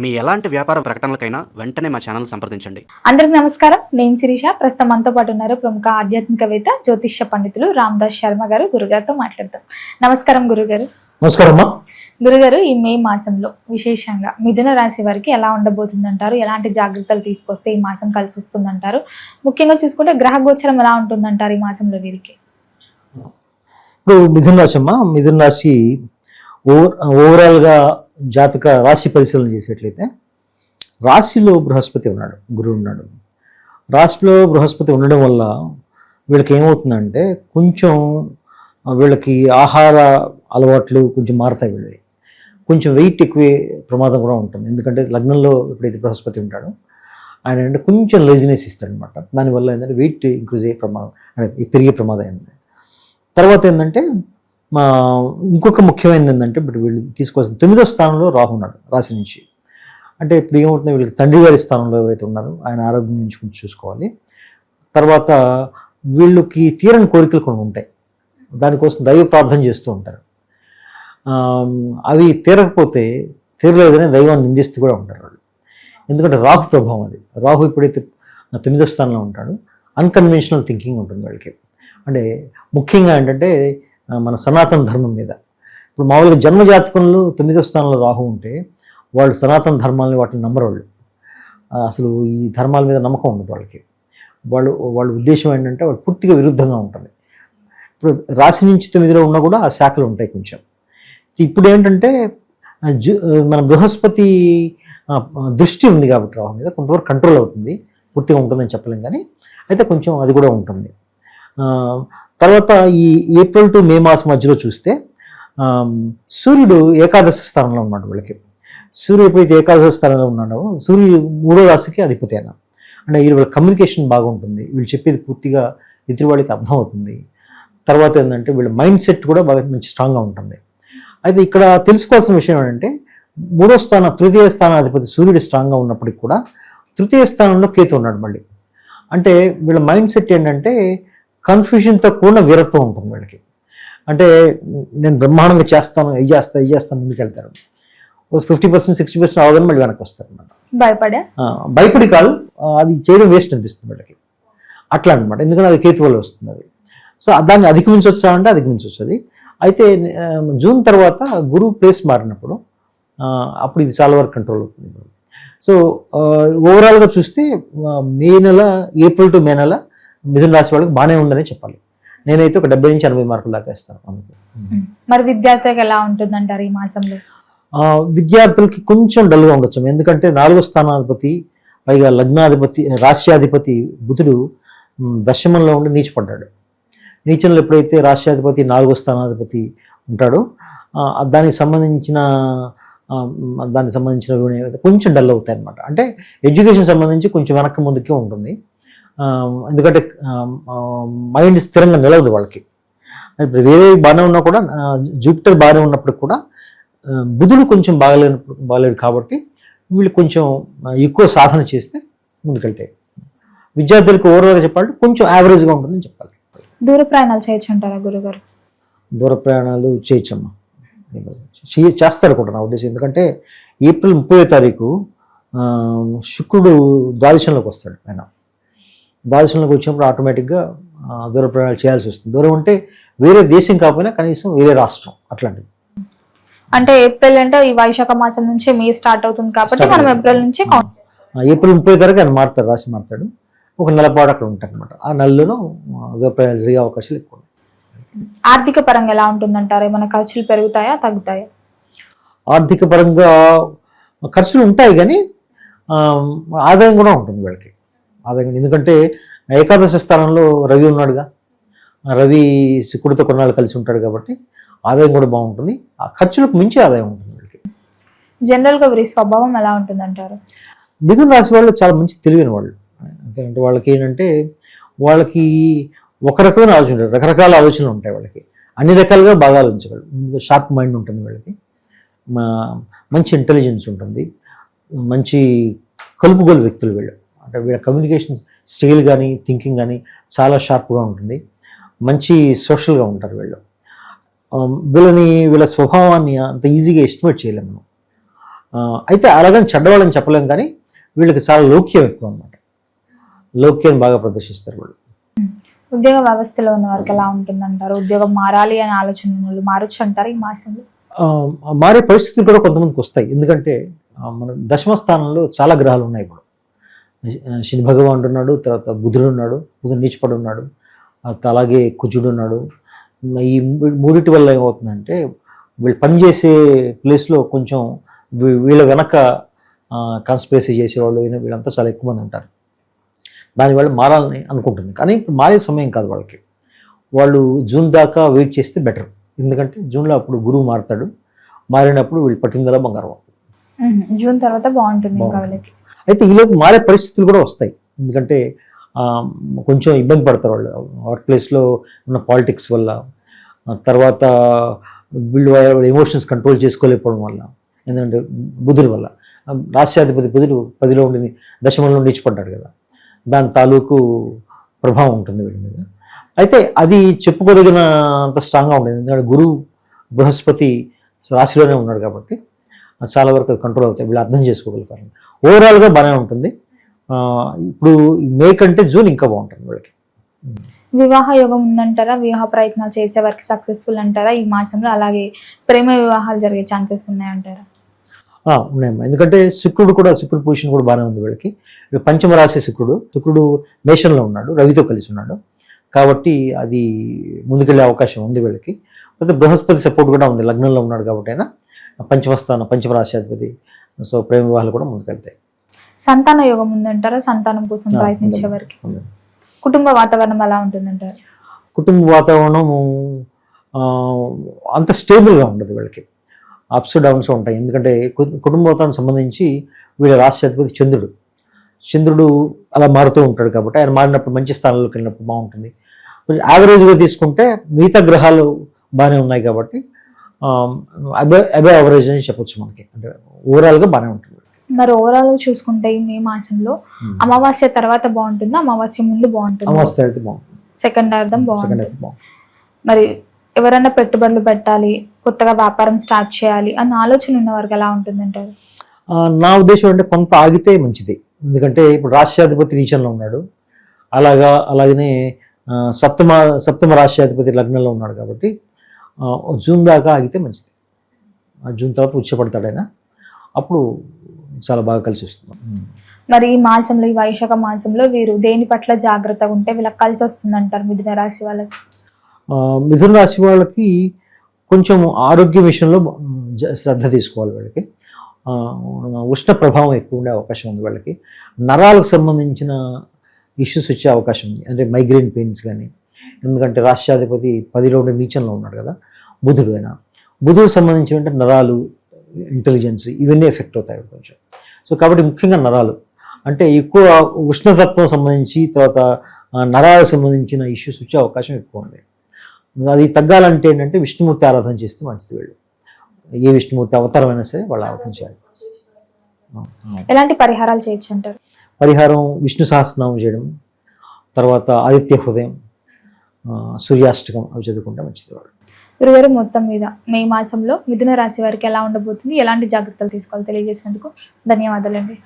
మీ ఎలాంటి వ్యాపార ప్రకటనలకైనా వెంటనే మా ఛానల్ సంప్రదించండి. అందరికి నమస్కారం. నేను శిరీష. ప్రస్తుతం మనతో పాటు ఉన్నారు ప్రముఖ ఆధ్యాత్మికవేత్త జ్యోతిష్య పండితులు రామదాస్ శర్మ గారు. గురుగారితో మాట్లాడతాం. నమస్కారం గురుగారు. నమస్కారం అమ్మా. గురుగారు, ఈ మే మాసంలో విశేషంగా మిథున రాశి వారికి ఎలా ఉండబోతుందంటారు? ఎలాంటి జాగ్రత్తలు తీసుకొస్తే ఈ మాసం కలిసి వస్తుందంటారు? ముఖ్యంగా చూసుకుంటే గ్రహ గోచరం ఎలా ఉంటుందంటారు ఈ మాసంలో వీరికి? ఇప్పుడు మిథున రాశి అమ్మా, మిథున రాశి ఓవరాల్గా జాతక రాశి పరిశీలన చేసేట్లయితే రాశిలో బృహస్పతి ఉన్నాడు, గురువు ఉన్నాడు. రాశిలో బృహస్పతి ఉండడం వల్ల వీళ్ళకి ఏమవుతుందంటే కొంచెం వీళ్ళకి ఆహార అలవాట్లు కొంచెం మారుతాయి. వీళ్ళవి కొంచెం వెయిట్ ఎక్కువే ప్రమాదం కూడా ఉంటుంది. ఎందుకంటే లగ్నంలో ఎప్పుడైతే బృహస్పతి ఉంటాడో ఆయన అంటే కొంచెం లేజినెస్ ఇస్తాడనమాట. దానివల్ల ఏంటంటే వెయిట్ ఇంక్రీజ్ అయ్యే ప్రమాదం, అంటే పెరిగే ప్రమాదం ఏంటంటే. తర్వాత ఏంటంటే ఇంకొక ముఖ్యమైనది ఏంటంటే ఇప్పుడు వీళ్ళు తీసుకోవాల్సిన 9వ స్థానంలో రాహు ఉన్నాడు రాశి నుంచి. అంటే ఇప్పుడు ఏమవుతుంది, వీళ్ళకి తండ్రి గారి స్థానంలో ఎవరైతే ఉన్నారో ఆయన ఆరోగ్యం నుంచి కొంచెం చూసుకోవాలి. తర్వాత వీళ్ళకి తీరని కోరికలు కొన్ని ఉంటాయి, దానికోసం దైవ ప్రార్థన చేస్తూ ఉంటారు. అవి తీరలేదని దైవాన్ని నిందిస్తూ కూడా ఉంటారు వాళ్ళు. ఎందుకంటే రాహు ప్రభావం అది. రాహు ఎప్పుడైతే 9వ స్థానంలో ఉంటాడో అన్కన్వెన్షనల్ థింకింగ్ ఉంటుంది వాళ్ళకి. అంటే ముఖ్యంగా ఏంటంటే మన సనాతన ధర్మం మీద. ఇప్పుడు మామూలుగా జన్మజాతకంలో 9వ స్థానంలో రాహు ఉంటే వాళ్ళు సనాతన ధర్మాలని వాటిని నమ్మరు. వాళ్ళు అసలు ఈ ధర్మాల మీద నమ్మకం ఉండదు వాళ్ళకి. వాళ్ళ ఉద్దేశం ఏంటంటే వాళ్ళు పూర్తిగా విరుద్ధంగా ఉంటుంది. ఇప్పుడు రాశి నుంచి 9లో ఉన్నా కూడా ఆ శాఖలు ఉంటాయి కొంచెం. ఇప్పుడు ఏంటంటే మన బృహస్పతి దృష్టి ఉంది కాబట్టి రాహు మీద కొంతవరకు కంట్రోల్ అవుతుంది. పూర్తిగా ఉంటుందని చెప్పలేం, కానీ అయితే కొంచెం అది కూడా ఉంటుంది. తర్వాత ఈ ఏప్రిల్ టు మే మాసం మధ్యలో చూస్తే సూర్యుడు ఏకాదశ స్థానంలో ఉన్నాడు వీళ్ళకి. సూర్యుడు ఎప్పుడైతే ఏకాదశ స్థానంలో ఉన్నాడో సూర్యుడు 3వ రాశికి అధిపతి అయినా. అంటే వీళ్ళ కమ్యూనికేషన్ బాగుంటుంది, వీళ్ళు చెప్పేది పూర్తిగా ఎదురు వాళ్ళకి అర్థమవుతుంది. తర్వాత ఏంటంటే వీళ్ళ మైండ్ సెట్ కూడా బాగా మంచి స్ట్రాంగ్గా ఉంటుంది. అయితే ఇక్కడ తెలుసుకోవాల్సిన విషయం ఏంటంటే తృతీయ స్థానాధిపతి సూర్యుడు స్ట్రాంగ్గా ఉన్నప్పటికి కూడా 3వ స్థానంలో కేతు ఉన్నాడు మళ్ళీ. అంటే వీళ్ళ మైండ్ సెట్ ఏంటంటే కన్ఫ్యూజన్తో కూడిన వీరత్వం ఉంటుంది వీళ్ళకి. అంటే నేను బ్రహ్మాండంగా చేస్తాను, ఇది చేస్తాను ముందుకు వెళ్తారు. 50%, 60% అవగానే మళ్ళీ వెనక్కి వస్తారు అన్నమాట. భయపడి కాదు, అది చేయడం వేస్ట్ అనిపిస్తుంది వీళ్ళకి అట్లా అనమాట. ఎందుకంటే అది కేతు వల్ల వస్తుంది అది. సో దాన్ని అధిగమించవచ్చామంటే అధిగమించవచ్చు. అయితే జూన్ తర్వాత గురువు ప్లేస్ మారినప్పుడు అప్పుడు ఇది చాలా వరకు కంట్రోల్ అవుతుంది. సో ఓవరాల్గా చూస్తే ఏప్రిల్ టు మే నెల మిథున రాశి వాళ్ళకి బాగానే ఉందని చెప్పాలి. నేనైతే ఒక 70 నుంచి 80 మార్కులు దాకా ఇస్తాను. అందుకే మరి విద్యార్థులకు ఎలా ఉంటుందంటారు ఈ మాసంలో? విద్యార్థులకి కొంచెం డల్గా ఉండొచ్చు. ఎందుకంటే 4వ స్థానాధిపతి పైగా లగ్నాధిపతి రాష్ట్రాధిపతి బుధుడు దశమంలో ఉండి నీచపడ్డాడు. నీచంలో ఎప్పుడైతే రాష్ట్రాధిపతి 4వ స్థానాధిపతి ఉంటాడో దానికి సంబంధించిన కొంచెం డల్ అవుతాయి అనమాట. అంటే ఎడ్యుకేషన్ సంబంధించి కొంచెం వెనక్కి ముందుకే ఉంటుంది. ఎందుకంటే మైండ్ స్థిరంగా నిలవదు వాళ్ళకి. ఇప్పుడు వేరే బాగానే ఉన్నా కూడా జూపిటర్ బాగానే ఉన్నప్పుడు కూడా బుధుడు కొంచెం బాగలేడు కాబట్టి వీళ్ళు కొంచెం ఎక్కువ సాధన చేస్తే ముందుకెళ్తాయి. విద్యార్థులకు ఓవరాల్గా చెప్పాలంటే కొంచెం యావరేజ్గా ఉంటుందని చెప్పాలి. దూర ప్రయాణాలు చేయొచ్చు అంటారా గురుగారు? దూర ప్రయాణాలు చేయొచ్చమ్మా, చేస్తారు కూడా నా ఉద్దేశం. ఎందుకంటే ఏప్రిల్ 30వ తారీఖు శుక్రుడు ద్వాదశంలోకి వస్తాడు. ఆయన ద్వాదశంలోకి వచ్చినప్పుడు ఆటోమేటిక్గా దూర ప్రయాణాలు చేయాల్సి వస్తుంది. దూరం అంటే వేరే దేశం కాకపోయినా కనీసం వేరే రాష్ట్రం అట్లాంటివి. అంటే ఏప్రిల్ అంటే ఈ వైశాఖ మాసం నుంచి మే స్టార్ట్ అవుతుంది కాబట్టి మనం ఏప్రిల్ నుంచి ఏప్రిల్ 30వ తారీఖు ఆయన మారుతాడు, రాశి మారుతాడు. ఒక నెలపాటు అక్కడ ఉంటాయి అనమాట. ఆ నెలలోనూ దూర ప్రయాణాలు జరిగే అవకాశాలు ఎక్కువ. ఆర్థిక పరంగా ఎలా ఉంటుందంటారు? ఏమైనా ఖర్చులు పెరుగుతాయా తగ్గుతాయా? ఆర్థిక పరంగా ఖర్చులు ఉంటాయి కానీ ఆదాయం కూడా ఉంటుంది వీళ్ళకి. ఆదాయం ఎందుకంటే ఏకాదశ స్థానంలో రవి ఉన్నాడుగా, రవి శుక్రుడితో కొన్నాళ్ళు కలిసి ఉంటాడు కాబట్టి ఆదాయం కూడా బాగుంటుంది. ఆ ఖర్చులకు మించి ఆదాయం ఉంటుంది వీళ్ళకి. జనరల్గా వీరి స్వభావం ఎలా ఉంటుందంటారు? మిథున రాశి వాళ్ళు చాలా మంచి తెలివైన వాళ్ళు. ఎందుకంటే వాళ్ళకి ఏంటంటే వాళ్ళకి ఒక రకమైన ఆలోచన ఉంటాయి, రకరకాల ఆలోచనలు ఉంటాయి వాళ్ళకి. అన్ని రకాలుగా బాగా ఆలోచించగలరు. షార్ప్ మైండ్ ఉంటుంది వాళ్ళకి, మంచి ఇంటెలిజెన్స్ ఉంటుంది, మంచి కలుపుగోలు వ్యక్తులు వీళ్ళు. అంటే వీళ్ళ కమ్యూనికేషన్ స్టైల్ కానీ థింకింగ్ కానీ చాలా షార్ప్గా ఉంటుంది. మంచి సోషల్గా ఉంటారు వీళ్ళు. వీళ్ళ స్వభావాన్ని అంత ఈజీగా ఎస్టిమేట్ చేయలేము మనం. అయితే అలాగని చెడ్డవాళ్ళని చెప్పలేం, కానీ వీళ్ళకి చాలా లౌక్యం ఎక్కువ అనమాట. లౌక్యాన్ని బాగా ప్రదర్శిస్తారు వాళ్ళు. ఉద్యోగ వ్యవస్థలో ఉన్న వారికి ఎలా ఉంటుందంటారు? ఉద్యోగం మారాలి అనే ఆలోచన ఉన్న వాళ్ళు మారొచ్చు అంటారు ఈ మాసంలో? మారే పరిస్థితులు కూడా కొంతమందికి వస్తాయి. ఎందుకంటే మన దశమ స్థానంలో చాలా గ్రహాలు ఉన్నాయి ఇప్పుడు. శని భగవానుడు ఉన్నాడు, తర్వాత బుధుడు ఉన్నాడు, బుధుడు నీచపడి ఉన్నాడు, అలాగే కుజుడు ఉన్నాడు. ఈ మూడిటి వల్ల ఏమవుతుందంటే వీళ్ళు పనిచేసే ప్లేస్లో కొంచెం వీళ్ళ వెనక కాన్స్పిరసీ చేసేవాళ్ళు వీళ్ళంతా చాలా ఎక్కువ మంది ఉంటారు. దానివల్ల మారాలని అనుకుంటుంది, కానీ ఇప్పుడు మారే సమయం కాదు వాళ్ళకి. వాళ్ళు జూన్ దాకా వెయిట్ చేస్తే బెటర్. ఎందుకంటే జూన్లో అప్పుడు గురువు మారుతాడు, మారినప్పుడు వీళ్ళు పట్టిందలా బంగారం అవుతుంది. జూన్ తర్వాత బాగుంటుంది ఇంకా వాళ్ళకి. అయితే ఈలోపు మారే పరిస్థితులు కూడా వస్తాయి. ఎందుకంటే కొంచెం ఇబ్బంది పడతారు వాళ్ళు వర్క్ ప్లేస్లో ఉన్న పాలిటిక్స్ వల్ల, తర్వాత వీళ్ళు వాళ్ళ ఎమోషన్స్ కంట్రోల్ చేసుకోలేకపోవడం వల్ల, ఎందుకంటే బుధుడి వల్ల. రాష్ట్రాధిపతి బుధుడు 10లో ఉండి దశమంలో నీచిపడ్డాడు కదా, దాని తాలూకు ప్రభావం ఉంటుంది వీళ్ళ మీద. అయితే అది చెప్పుకోదగినంత స్ట్రాంగ్గా ఉండేది, ఎందుకంటే గురువు బృహస్పతి రాశిలోనే ఉన్నాడు కాబట్టి చాలా వరకు అది కంట్రోల్ అవుతాయి, వీళ్ళు అర్థం చేసుకోగలుగుతారు. ఓవరాల్గా బాగానే ఉంటుంది. ఇప్పుడు మే కంటే జూన్ ఇంకా బాగుంటుంది వీళ్ళకి. వివాహ యోగం ఉందంటారా? వివాహ ప్రయత్నాలు చేసే వారికి సక్సెస్ఫుల్ అంటారా ఈ మాసంలో? అలాగే ప్రేమ వివాహాలు జరిగే ఛాన్సెస్ ఉన్నాయంటారా? ఉన్నాయమ్మా, ఎందుకంటే శుక్రుడు పొజిషన్ కూడా బాగానే ఉంది వీళ్ళకి. పంచమ రాశి శుక్రుడు మేషంలో ఉన్నాడు, రవితో కలిసి ఉన్నాడు కాబట్టి అది ముందుకెళ్ళే అవకాశం ఉంది వీళ్ళకి. అయితే బృహస్పతి సపోర్ట్ కూడా ఉంది, లగ్నంలో ఉన్నాడు కాబట్టి అయినా పంచమ రాశి అధిపతి. సో ప్రేమ వివాహాలు కూడా ముందుకెళ్తాయి. సంతాన యోగం ఉందంటారా? సంతానం కోసం ప్రయత్నించే వారికి కుటుంబ వాతావరణం ఎలా ఉంటుందంటారు? కుటుంబ వాతావరణం అంత స్టేబుల్గా ఉండదు వీళ్ళకి, అప్స్ డౌన్స్ ఉంటాయి. ఎందుకంటే కుటుంబ వాతావరణం సంబంధించి వీళ్ళ రాశి అధిపతి చంద్రుడు అలా మారుతూ ఉంటాడు కాబట్టి ఆయన మారినప్పుడు మంచి స్థానంలోకి వెళ్ళినప్పుడు బాగుంటుంది. కొంచెం యావరేజ్గా తీసుకుంటే మిగతా గ్రహాలు బాగానే ఉన్నాయి కాబట్టి అబే యావరేజ్ అని చెప్పొచ్చు మనకి, అంటే ఓవరాల్గా బాగానే ఉంటుంది. మరి ఓవరాల్ చూసుకుంటే ఈ మే మాసంలో అమావాస్య తర్వాత బాగుంటుందా, అమావాస్య ముందు బాగుంటుంది? అమావాస్య అయితే బాగుంటుంది, సెకండ్ అర్థం బాగుంటుంది. మరి ఎవరైనా పెట్టుబడులు పెట్టాలి, కొత్తగా వ్యాపారం స్టార్ట్ చేయాలి అన్న ఆలోచన ఉన్న వారికి ఎలా ఉంటుందంటారు? నా ఉద్దేశం అంటే కొంత ఆగితే మంచిది. ఎందుకంటే ఇప్పుడు రాష్ట్రాధిపతి నీచంలో ఉన్నాడు, అలాగనే సప్తమ రాష్ట్రాధిపతి లగ్నంలో ఉన్నాడు కాబట్టి జూన్ దాకా ఆగితే మంచిది. జూన్ తర్వాత ఉచ్చపడతాడు ఆయన, అప్పుడు చాలా బాగా కలిసి వస్తుంది. మరి ఈ మాసంలో, ఈ వైశాఖ మాసంలో వీరు దేని పట్ల జాగ్రత్తగా ఉంటే వీళ్ళకి కలిసి వస్తుంది అంటారు మిథున రాశి వాళ్ళకి? మిథున రాశి వాళ్ళకి కొంచెం ఆరోగ్య విషయంలో శ్రద్ధ తీసుకోవాలి. వాళ్ళకి ఉష్ణ ప్రభావం ఎక్కువ ఉండే అవకాశం ఉంది. వాళ్ళకి నరాలకు సంబంధించిన ఇష్యూస్ వచ్చే అవకాశం ఉంది, అంటే మైగ్రేన్ పెయిన్స్ కానీ. ఎందుకంటే రాష్ట్రాధిపతి 10లో ఉండే నీచంలో ఉన్నాడు కదా బుధుడు సంబంధించిన నరాలు, ఇంటెలిజెన్స్ ఇవన్నీ ఎఫెక్ట్ అవుతాయి కొంచెం. సో కాబట్టి ముఖ్యంగా నరాలు అంటే ఎక్కువ ఉష్ణతత్వం సంబంధించి, తర్వాత నరాలకు సంబంధించిన ఇష్యూస్ వచ్చే అవకాశం ఎక్కువ ఉంది. అది తగ్గాలంటే ఏంటంటే విష్ణుమూర్తి ఆరాధన చేస్తే మంచిది. వీళ్ళు ఏ విష్ణుమూర్తి అవతారం అయినా సరే వాళ్ళు ఆరాధన చేయాలి. ఎలాంటి పరిహారాలు చేయొచ్చు అంటారు? పరిహారం విష్ణు సహస్రనామం చేయడం, తర్వాత ఆదిత్య హృదయం, సూర్యాష్టకం అవి చదువుకుంటే మంచిది. వాళ్ళు గురువారు మొత్తం మీద మే మాసంలో మిథున రాశి వారికి ఎలా ఉండబోతుంది, ఎలాంటి జాగ్రత్తలు తీసుకోవాలి తెలియజేసినందుకు ధన్యవాదాలండి.